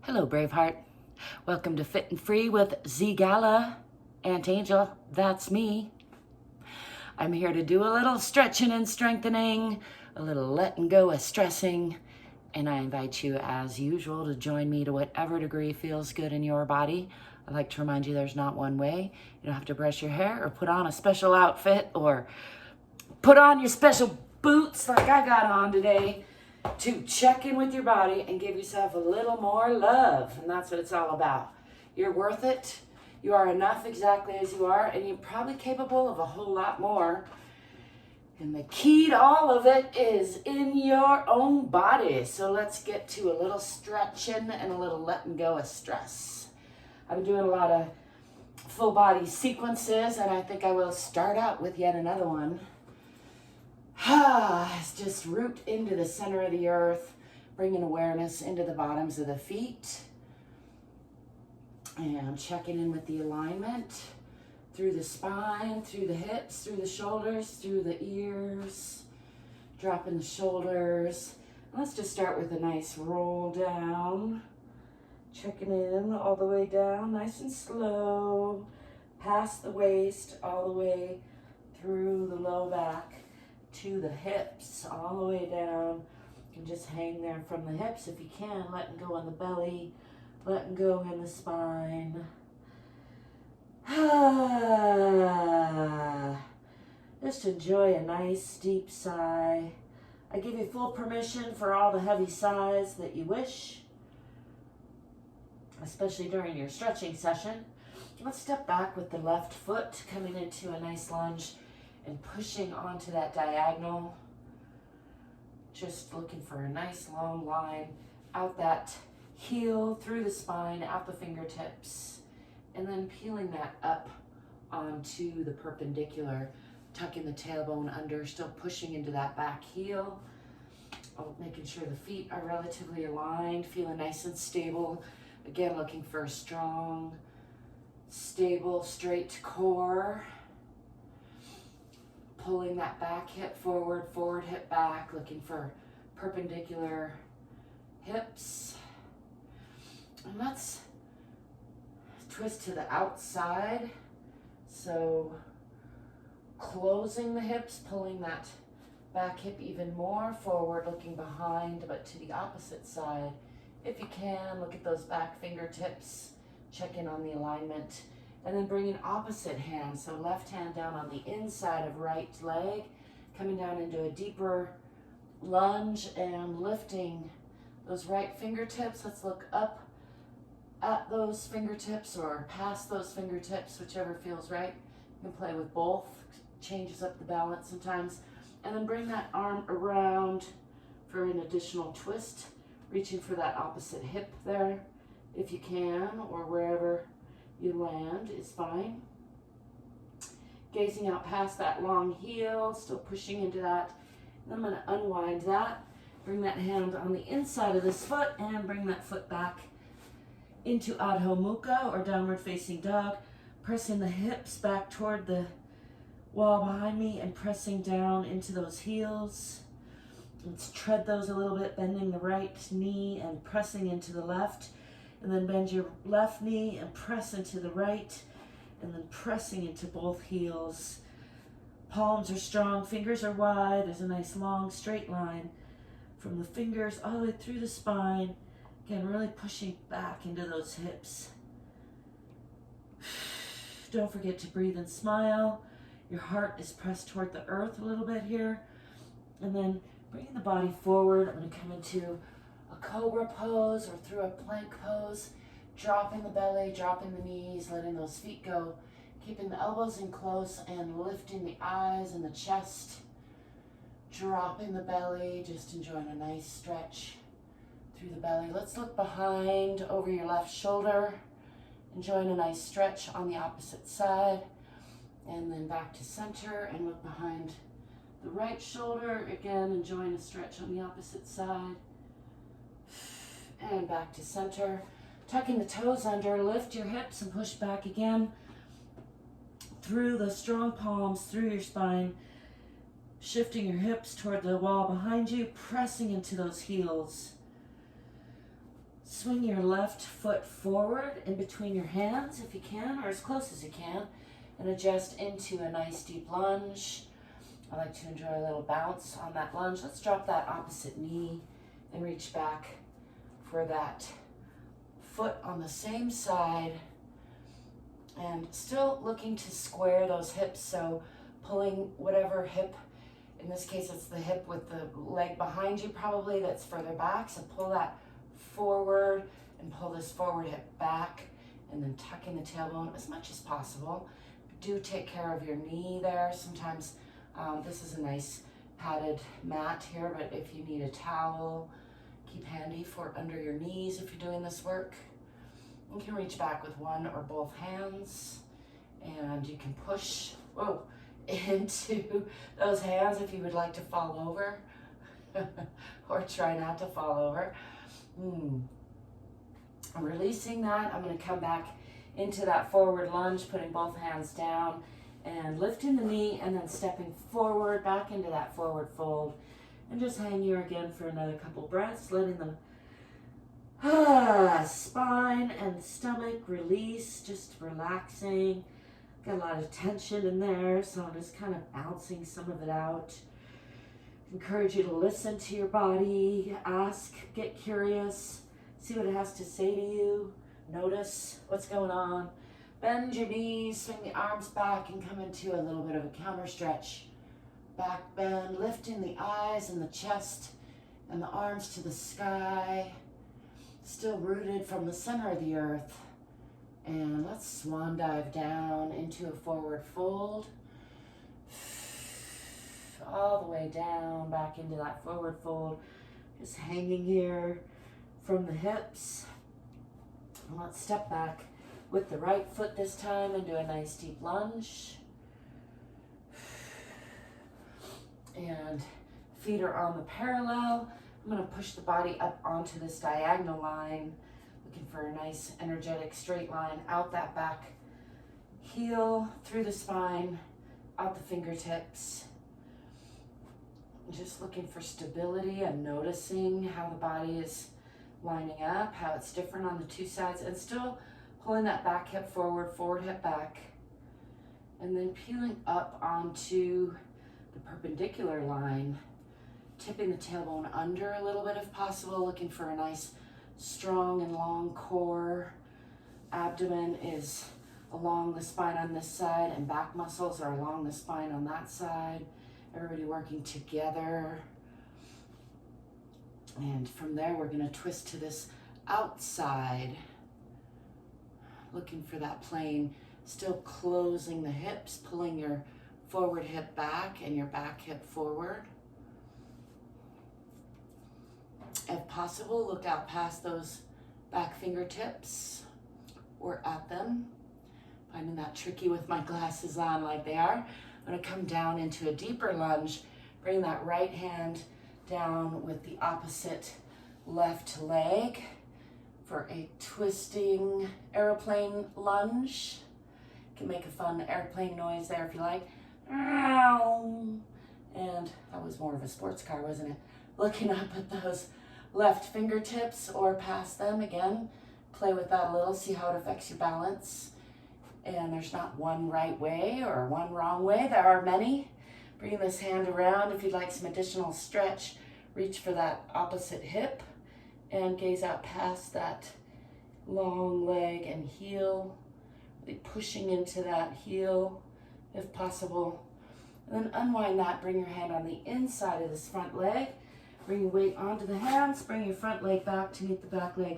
Hello, Braveheart. Welcome to Fit and Free with ZGALA. Aunt Angel, that's me. I'm here to do a little stretching and strengthening, a little letting go of stressing, and I invite you, as usual, to join me to whatever degree feels good in your body. I'd like to remind you there's not one way. You don't have to brush your hair or put on a special outfit or put on your special boots like I got on today to check in with your body and give yourself a little more love. And that's what it's all about. You're worth it. You are enough exactly as you are, and you're probably capable of a whole lot more. And the key to all of it is in your own body. So let's get to a little stretching and a little letting go of stress. I've been doing a lot of full body sequences, and I think I will start out with yet another one. It's just root into the center of the earth, bringing awareness into the bottoms of the feet, and checking in with the alignment through the spine, through the hips, through the shoulders, through the ears, dropping the shoulders. Let's just start with a nice roll down, checking in all the way down, nice and slow, past the waist, all the way through the low back to the hips, all the way down. You can just hang there from the hips if you can, letting go on the belly, letting go in the spine. Just enjoy a nice deep sigh. I give you full permission for all the heavy sighs that you wish, especially during your stretching session. Let's step back with the left foot coming into a nice lunge and pushing onto that diagonal, just looking for a nice long line out that heel, through the spine, out the fingertips, and then peeling that up onto the perpendicular, tucking the tailbone under, still pushing into that back heel, making sure the feet are relatively aligned, feeling nice and stable. Again, looking for a strong, stable, straight core. Pulling that back hip forward, forward hip back, looking for perpendicular hips. And let's twist to the outside. So closing the hips, pulling that back hip even more forward, looking behind, but to the opposite side. If you can, look at those back fingertips, check in on the alignment. And then bringing opposite hand, so left hand down on the inside of right leg, coming down into a deeper lunge and lifting those right fingertips. Let's look up at those fingertips or past those fingertips, whichever feels right. You can play with both, changes up the balance sometimes. And then bring that arm around for an additional twist, reaching for that opposite hip there, if you can, or wherever you land is fine. Gazing out past that long heel, still pushing into that. Then I'm going to unwind that, bring that hand on the inside of this foot and bring that foot back into Adho Mukha or downward facing dog, pressing the hips back toward the wall behind me and pressing down into those heels. Let's tread those a little bit, bending the right knee and pressing into the left. And then bend your left knee and press into the right, and then pressing into both heels. Palms are strong, fingers are wide. There's a nice long straight line from the fingers all the way through the spine. Again, really pushing back into those hips. Don't forget to breathe and smile. Your heart is pressed toward the earth a little bit here. And then bringing the body forward, I'm going to come into a cobra pose or through a plank pose, dropping the belly, dropping the knees, letting those feet go, keeping the elbows in close and lifting the eyes and the chest, dropping the belly, just enjoying a nice stretch through the belly. Let's look behind over your left shoulder, enjoying a nice stretch on the opposite side, and then back to center and look behind the right shoulder, again enjoying a stretch on the opposite side. And back to center. Tucking the toes under, lift your hips and push back again through the strong palms, through your spine, shifting your hips toward the wall behind you, pressing into those heels. swing your left foot forward in between your hands if you can, or as close as you can, and adjust into a nice deep lunge. I like to enjoy a little bounce on that lunge. Let's drop that opposite knee and reach back for that foot on the same side. And still looking to square those hips, so pulling whatever hip, in this case it's the hip with the leg behind you probably that's further back, so pull that forward and pull this forward hip back, and then tuck in the tailbone as much as possible. Do take care of your knee there. Sometimes this is a nice padded mat here, but if you need a towel, keep handy for under your knees if you're doing this work. You can reach back with one or both hands, and you can push into those hands if you would like to fall over or try not to fall over. I'm releasing that. I'm going to come back into that forward lunge, putting both hands down and lifting the knee, and then stepping forward back into that forward fold, and just hang here again for another couple breaths, letting the spine and stomach release, just relaxing. Got a lot of tension in there, so I'm just kind of bouncing some of it out. Encourage you to listen to your body, ask, get curious, see what it has to say to you, notice what's going on. Bend your knees, swing the arms back, and come into a little bit of a counter stretch. Back bend, lifting the eyes and the chest and the arms to the sky. Still rooted from the center of the earth. And let's swan dive down into a forward fold. All the way down, back into that forward fold. Just hanging here from the hips. And let's step back with the right foot this time and do a nice deep lunge. And feet are on the parallel. I'm going to push the body up onto this diagonal line, looking for a nice energetic straight line out that back heel, through the spine, out the fingertips. Just looking for stability and noticing how the body is lining up, how it's different on the two sides, and still pulling that back hip forward, forward hip back, and then peeling up onto the perpendicular line, tipping the tailbone under a little bit if possible, looking for a nice strong and long core. Abdomen is along the spine on this side, and back muscles are along the spine on that side. Everybody working together. And from there, we're going to twist to this outside, looking for that plane, still closing the hips, pulling your forward hip back and your back hip forward. If possible, look out past those back fingertips or at them. Finding that tricky with my glasses on like they are. I'm going to come down into a deeper lunge, bring that right hand down with the opposite left leg for a twisting airplane lunge. You can make a fun airplane noise there if you like. And that was more of a sports car, wasn't it? Looking up at those left fingertips or past them again. Play with that a little, see how it affects your balance. And there's not one right way or one wrong way. There are many. Bring this hand around. If you'd like some additional stretch, reach for that opposite hip and gaze out past that long leg and heel. Really pushing into that heel if possible. And then unwind that. Bring your hand on the inside of this front leg. Bring your weight onto the hands. Bring your front leg back to meet the back leg.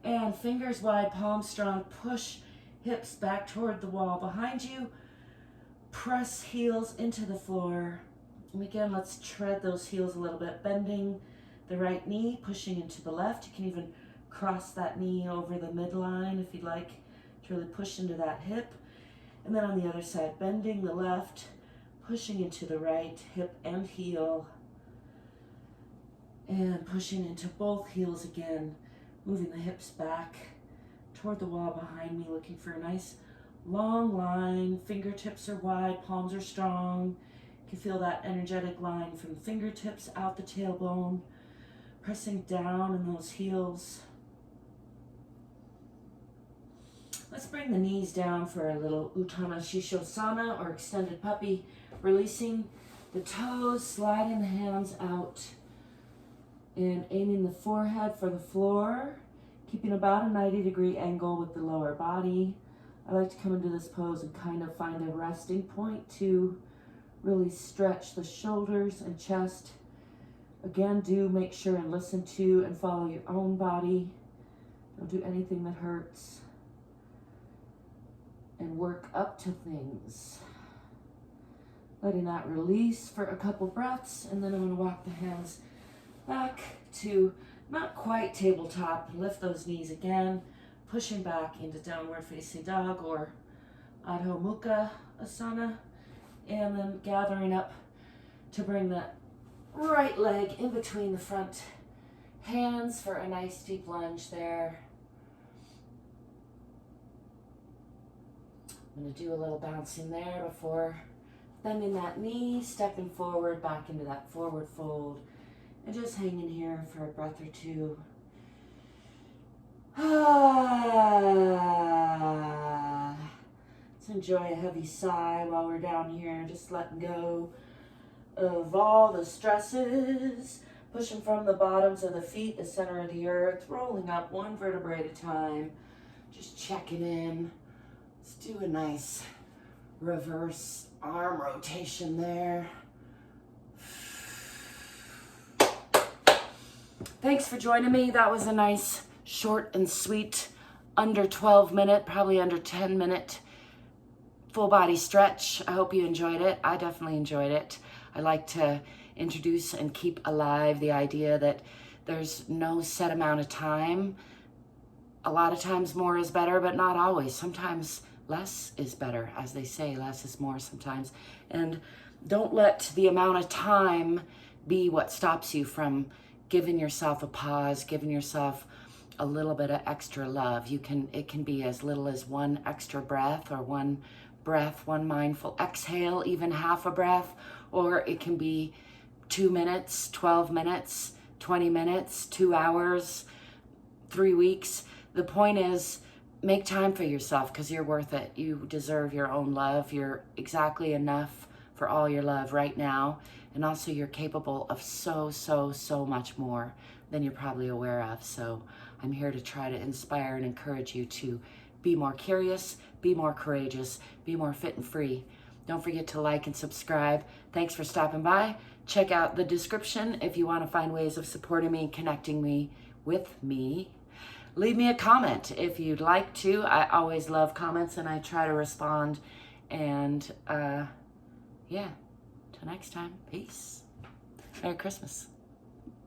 And fingers wide, palms strong. Push hips back toward the wall behind you. Press heels into the floor. And again, let's tread those heels a little bit. Bending the right knee, pushing into the left. You can even cross that knee over the midline if you'd like to really push into that hip. And then on the other side, bending the left, pushing into the right, hip and heel. And pushing into both heels again. Moving the hips back toward the wall behind me, looking for a nice long line. Fingertips are wide, palms are strong. You can feel that energetic line from fingertips out the tailbone, pressing down in those heels. Let's bring the knees down for a little Uttana Shishosana or extended puppy. Releasing the toes, sliding the hands out, and aiming the forehead for the floor, keeping about a 90-degree angle with the lower body. I like to come into this pose and kind of find a resting point to really stretch the shoulders and chest. Again, do make sure and listen to and follow your own body. Don't do anything that hurts. And work up to things. Letting that release for a couple breaths, and then I'm going to walk the hands back to not quite tabletop. Lift those knees again, pushing back into downward facing dog or Adho Mukha Asana, and then gathering up to bring that right leg in between the front hands for a nice deep lunge there. I'm going to do a little bouncing there before bending that knee, stepping forward back into that forward fold, and just hanging here for a breath or two. Let's enjoy a heavy sigh while we're down here, just letting go of all the stresses, pushing from the bottoms of the feet, the center of the earth, rolling up one vertebrae at a time, just checking in. Let's do a nice reverse arm rotation there. Thanks for joining me. That was a nice, short and sweet, under 12 minute, probably under 10 minute full body stretch. I hope you enjoyed it. I definitely enjoyed it. I like to introduce and keep alive the idea that there's no set amount of time. A lot of times more is better, but not always. Sometimes less is better, as they say, less is more sometimes. And don't let the amount of time be what stops you from giving yourself a pause, giving yourself a little bit of extra love. It can be as little as one extra breath, or one breath, one mindful exhale, even half a breath, or it can be 2 minutes, 12 minutes, 20 minutes, 2 hours, 3 weeks. The point is, make time for yourself, because you're worth it. You deserve your own love. You're exactly enough for all your love right now. And also you're capable of so much more than you're probably aware of. So I'm here to try to inspire and encourage you to be more curious, be more courageous, be more fit and free. Don't forget to like and subscribe. Thanks for stopping by. Check out the description if you want to find ways of supporting me, connecting me with me. Leave me a comment if you'd like to. I always love comments and I try to respond. And yeah, till next time, peace. Merry Christmas.